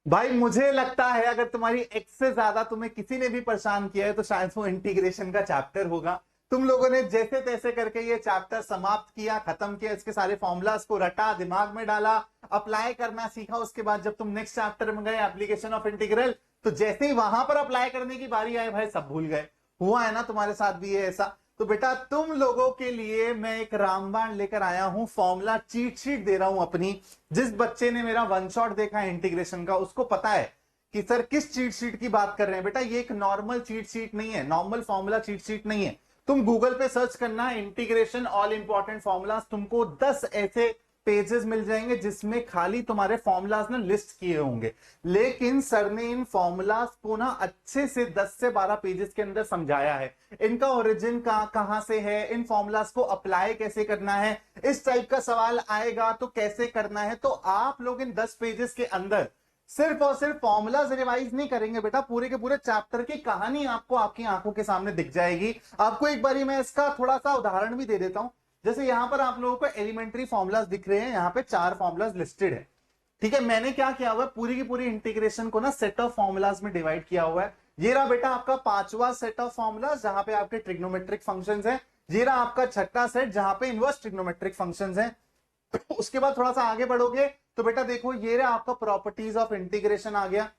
भाई मुझे लगता है अगर तुम्हारी एक्स से ज्यादा तुम्हें किसी ने भी परेशान किया है तो शायद वो इंटीग्रेशन का चैप्टर होगा। तुम लोगों ने जैसे तैसे करके ये चैप्टर समाप्त किया, खत्म किया, इसके सारे फॉर्मूलाज को रटा, दिमाग में डाला, अप्लाई करना सीखा। उसके बाद जब तुम नेक्स्ट चैप्टर में गए एप्लीकेशन ऑफ इंटीग्रल, तो जैसे ही वहां पर अप्लाई करने की बारी आई भाई सब भूल गए। हुआ है ना तुम्हारे साथ भी ये ऐसा? तो बेटा तुम लोगों के लिए मैं एक रामबाण लेकर आया हूं, फॉर्मूला चीट शीट दे रहा हूं अपनी। जिस बच्चे ने मेरा वन शॉट देखा है इंटीग्रेशन का उसको पता है कि सर किस चीट शीट की बात कर रहे हैं। बेटा ये एक नॉर्मल चीट शीट नहीं है, नॉर्मल फॉर्मूला चीट शीट नहीं है। तुम गूगल पे सर्च करना इंटीग्रेशन ऑल इंपॉर्टेंट फॉर्मूलाज, तुमको 10 ऐसे पेजेस मिल जाएंगे जिसमें खाली तुम्हारे फॉर्मूलाज ना लिस्ट किए होंगे। लेकिन सर ने इन फॉर्मूलाज को ना अच्छे से 10 से 12 पेजेस के अंदर समझाया है। इनका ओरिजिन कहां से है, इन फॉर्मूलाज को अप्लाई कैसे करना है, इस टाइप का सवाल आएगा तो कैसे करना है। तो आप लोग इन 10 पेजेस के अंदर सिर्फ और सिर्फ फॉर्मूलाज रिवाइज नहीं करेंगे बेटा, पूरे के पूरे चैप्टर की कहानी आपको आपकी आंखों के सामने दिख जाएगी। आपको एक बारी मैं इसका थोड़ा सा उदाहरण भी दे देता हूं। जैसे यहां पर आप लोगों को एलिमेंट्री फॉर्मूलाज दिख रहे हैं, यहां पे 4 फॉर्मूलाज लिस्टेड है। ठीक है, मैंने क्या किया हुआ है, पूरी की पूरी इंटीग्रेशन को ना सेट ऑफ फॉर्मूलाज में डिवाइड किया हुआ है। ये रहा बेटा आपका 5वां सेट ऑफ फॉर्मूलाज जहां पे आपके ट्रिग्नोमेट्रिक फंक्शंस हैं। ये रहा आपका 6ठा सेट जहां पे इनवर्स ट्रिग्नोमेट्रिक फंक्शंस हैं। उसके बाद थोड़ा सा आगे बढ़ोगे तो बेटा देखो ये रहा आपका प्रॉपर्टीज ऑफ इंटीग्रेशन आ गया।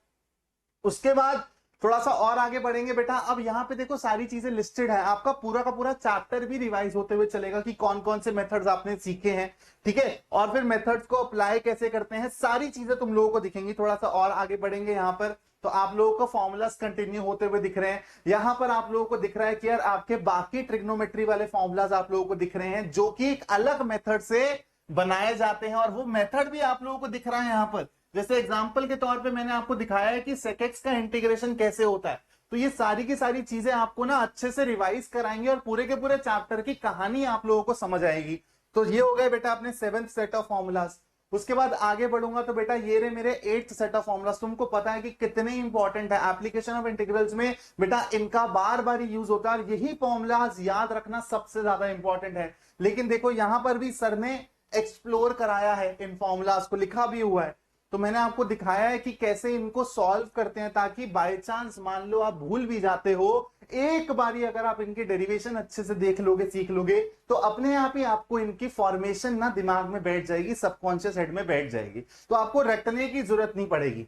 उसके बाद थोड़ा सा और आगे बढ़ेंगे बेटा, अब यहां पे देखो सारी चीजें लिस्टेड है, आपका पूरा का पूरा चैप्टर भी रिवाइज होते हुए चलेगा कि कौन कौन से मेथड्स आपने सीखे हैं। ठीक है, और फिर मेथड्स को अप्लाई कैसे करते हैं, सारी चीजें तुम लोगों को दिखेंगी। थोड़ा सा और आगे बढ़ेंगे यहां पर तो आप लोगों को फॉर्मूलाज कंटिन्यू होते हुए दिख रहे हैं। यहां पर आप लोगों को दिख रहा है कि यार आपके बाकी ट्रिग्नोमेट्री वाले फॉर्मूलाज आप लोगों को दिख रहे हैं जो कि एक अलग मेथड से बनाए जाते हैं, और वो मेथड भी आप लोगों को दिख रहा है यहां पर। जैसे एग्जाम्पल के तौर पे मैंने आपको दिखाया है कि सेकेक्स का इंटीग्रेशन कैसे होता है। तो ये सारी की सारी चीजें आपको ना अच्छे से रिवाइज कराएंगे और पूरे के पूरे चैप्टर की कहानी आप लोगों को समझ आएगी। तो ये हो गए बेटा अपने 7th सेट ऑफ फॉर्मूलाज। उसके बाद आगे बढ़ूंगा तो बेटा ये रहे मेरे 8th सेट ऑफ फॉर्मूलाज। तुमको पता है कि कितने इंपॉर्टेंट है एप्लीकेशन ऑफ इंटीग्रल्स में, बेटा इनका बार बार यूज होता है और यही फॉर्मूलाज याद रखना सबसे ज्यादा इंपॉर्टेंट है। लेकिन देखो यहां पर भी सर ने एक्सप्लोर कराया है, इन फॉर्मूलाज को लिखा भी हुआ है। तो मैंने आपको दिखाया है कि कैसे इनको सॉल्व करते हैं, ताकि बाय चांस मान लो आप भूल भी जाते हो, एक बारी अगर आप इनकी डेरिवेशन अच्छे से देख लोगे, सीख लोगे, तो अपने आप ही आपको इनकी फॉर्मेशन ना दिमाग में बैठ जाएगी, सबकॉन्शियस हेड में बैठ जाएगी, तो आपको रटने की जरूरत नहीं पड़ेगी।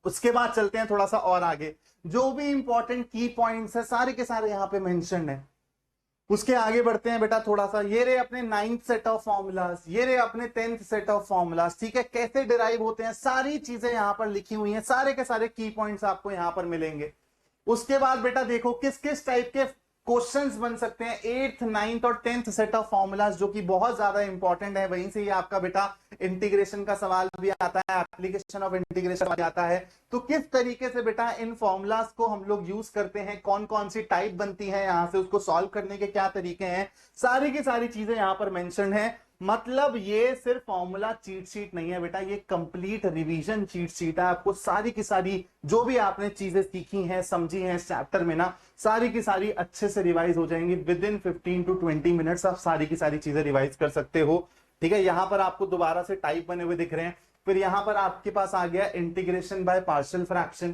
उसके बाद चलते हैं थोड़ा सा और आगे, जो भी इंपॉर्टेंट की पॉइंट्स है सारे के सारे यहां पे मेंशन है। उसके आगे बढ़ते हैं बेटा थोड़ा सा, ये रहे अपने 9th सेट ऑफ फॉर्मूलाज, ये रहे अपने 10th सेट ऑफ फॉर्मूलाज। ठीक है, कैसे डिराइव होते हैं सारी चीजें यहां पर लिखी हुई हैं, सारे के सारे की पॉइंट्स आपको यहां पर मिलेंगे। उसके बाद बेटा देखो किस किस टाइप के क्वेश्चंस बन सकते हैं 8th 9th और 10th सेट ऑफ फॉर्मूलाज, जो कि बहुत ज्यादा इंपॉर्टेंट है। वहीं से ही आपका बेटा इंटीग्रेशन का सवाल भी आता है, एप्लीकेशन ऑफ इंटीग्रेशन भी आता है। तो किस तरीके से बेटा इन फॉर्मूलाज को हम लोग यूज करते हैं, कौन कौन सी टाइप बनती है यहां से, उसको सॉल्व करने के क्या तरीके हैं, सारी की सारी चीजें यहां पर मेंशन है। मतलब ये सिर्फ फॉर्मूला चीट शीट नहीं है बेटा, ये कंप्लीट रिवीजन चीट शीट है। आपको सारी की सारी जो भी आपने चीजें सीखी हैं, समझी हैं इस चैप्टर में ना, सारी की सारी अच्छे से रिवाइज हो जाएंगी। विद इन 15 to 20 मिनट्स आप सारी की सारी चीजें रिवाइज कर सकते हो। ठीक है, यहां पर आपको दोबारा से टाइप बने हुए दिख रहे हैं। फिर यहां पर आपके पास आ गया इंटीग्रेशन बाय पार्शियल फ्रैक्शन,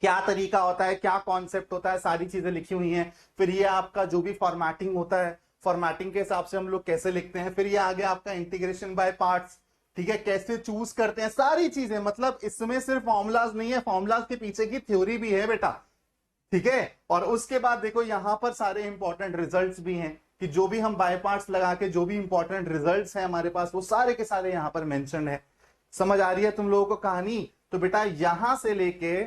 क्या तरीका होता है, क्या कॉन्सेप्ट होता है, सारी चीजें लिखी हुई हैं। फिर ये आपका जो भी फॉर्मेटिंग होता है, फॉर्मेटिंग के हिसाब से हम लोग कैसे लिखते हैं। फिर ये आ गया आपका इंटीग्रेशन बाय पार्ट्स। ठीक है, कैसे चूज करते हैं, सारी चीजें। मतलब इसमें सिर्फ फॉर्मूलाज नहीं है, फॉर्मूलाज के पीछे की थ्योरी भी है बेटा। ठीक है, और उसके बाद देखो यहां पर सारे इंपॉर्टेंट रिजल्ट्स भी हैं, कि जो भी हम बाय पार्ट्स लगा के जो भी इंपॉर्टेंट रिजल्ट्स हैं हमारे पास, वो सारे के सारे यहां पर मेंशन है। समझ आ रही है तुम लोगों को कहानी? तो बेटा यहां से लेके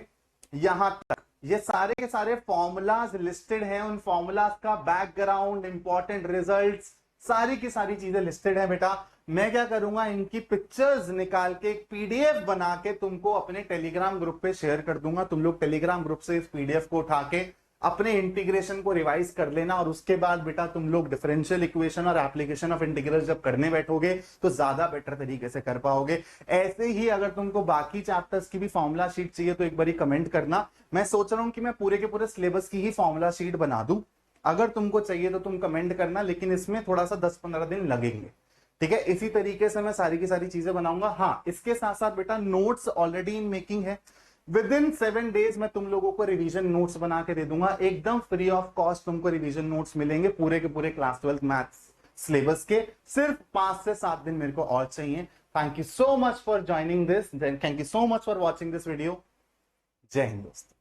यहां तक ये सारे के सारे फॉर्मूलाज लिस्टेड हैं, उन फॉर्मूलाज का बैकग्राउंड, इंपॉर्टेंट रिजल्ट्स, सारी की सारी चीजें लिस्टेड है बेटा। मैं क्या करूंगा, इनकी पिक्चर्स निकाल के एक पीडीएफ बना के तुमको अपने टेलीग्राम ग्रुप पे शेयर कर दूंगा। तुम लोग टेलीग्राम ग्रुप से इस पीडीएफ को उठा के अपने इंटीग्रेशन को रिवाइज कर लेना, और उसके बाद बेटा तुम लोग डिफरेंशियल इक्वेशन और एप्लीकेशन ऑफ इंटीग्रल जब करने बैठोगे तो ज्यादा बेटर तरीके से कर पाओगे। ऐसे ही अगर तुमको बाकी चैप्टर्स की भी फॉर्मूला शीट चाहिए तो एक बार कमेंट करना। मैं सोच रहा हूं कि मैं पूरे के पूरे सिलेबस की ही फॉर्मूला शीट बना दूं। अगर तुमको चाहिए तो तुम कमेंट करना, लेकिन इसमें थोड़ा सा 10-15 दिन लगेंगे। ठीक है, इसी तरीके से मैं सारी की सारी चीजें बनाऊंगा। हाँ, इसके साथ साथ बेटा नोट्स ऑलरेडी इन मेकिंग है। विद इन 7 days मैं तुम लोगों को रिवीजन नोट्स बना के दे दूंगा, एकदम फ्री ऑफ कॉस्ट तुमको रिवीजन नोट्स मिलेंगे पूरे के पूरे क्लास 12 मैथ्स सिलेबस के। सिर्फ 5 से 7 दिन मेरे को और चाहिए। Thank you so much for joining this, thank you so much for watching this video. जय हिंद दोस्तों।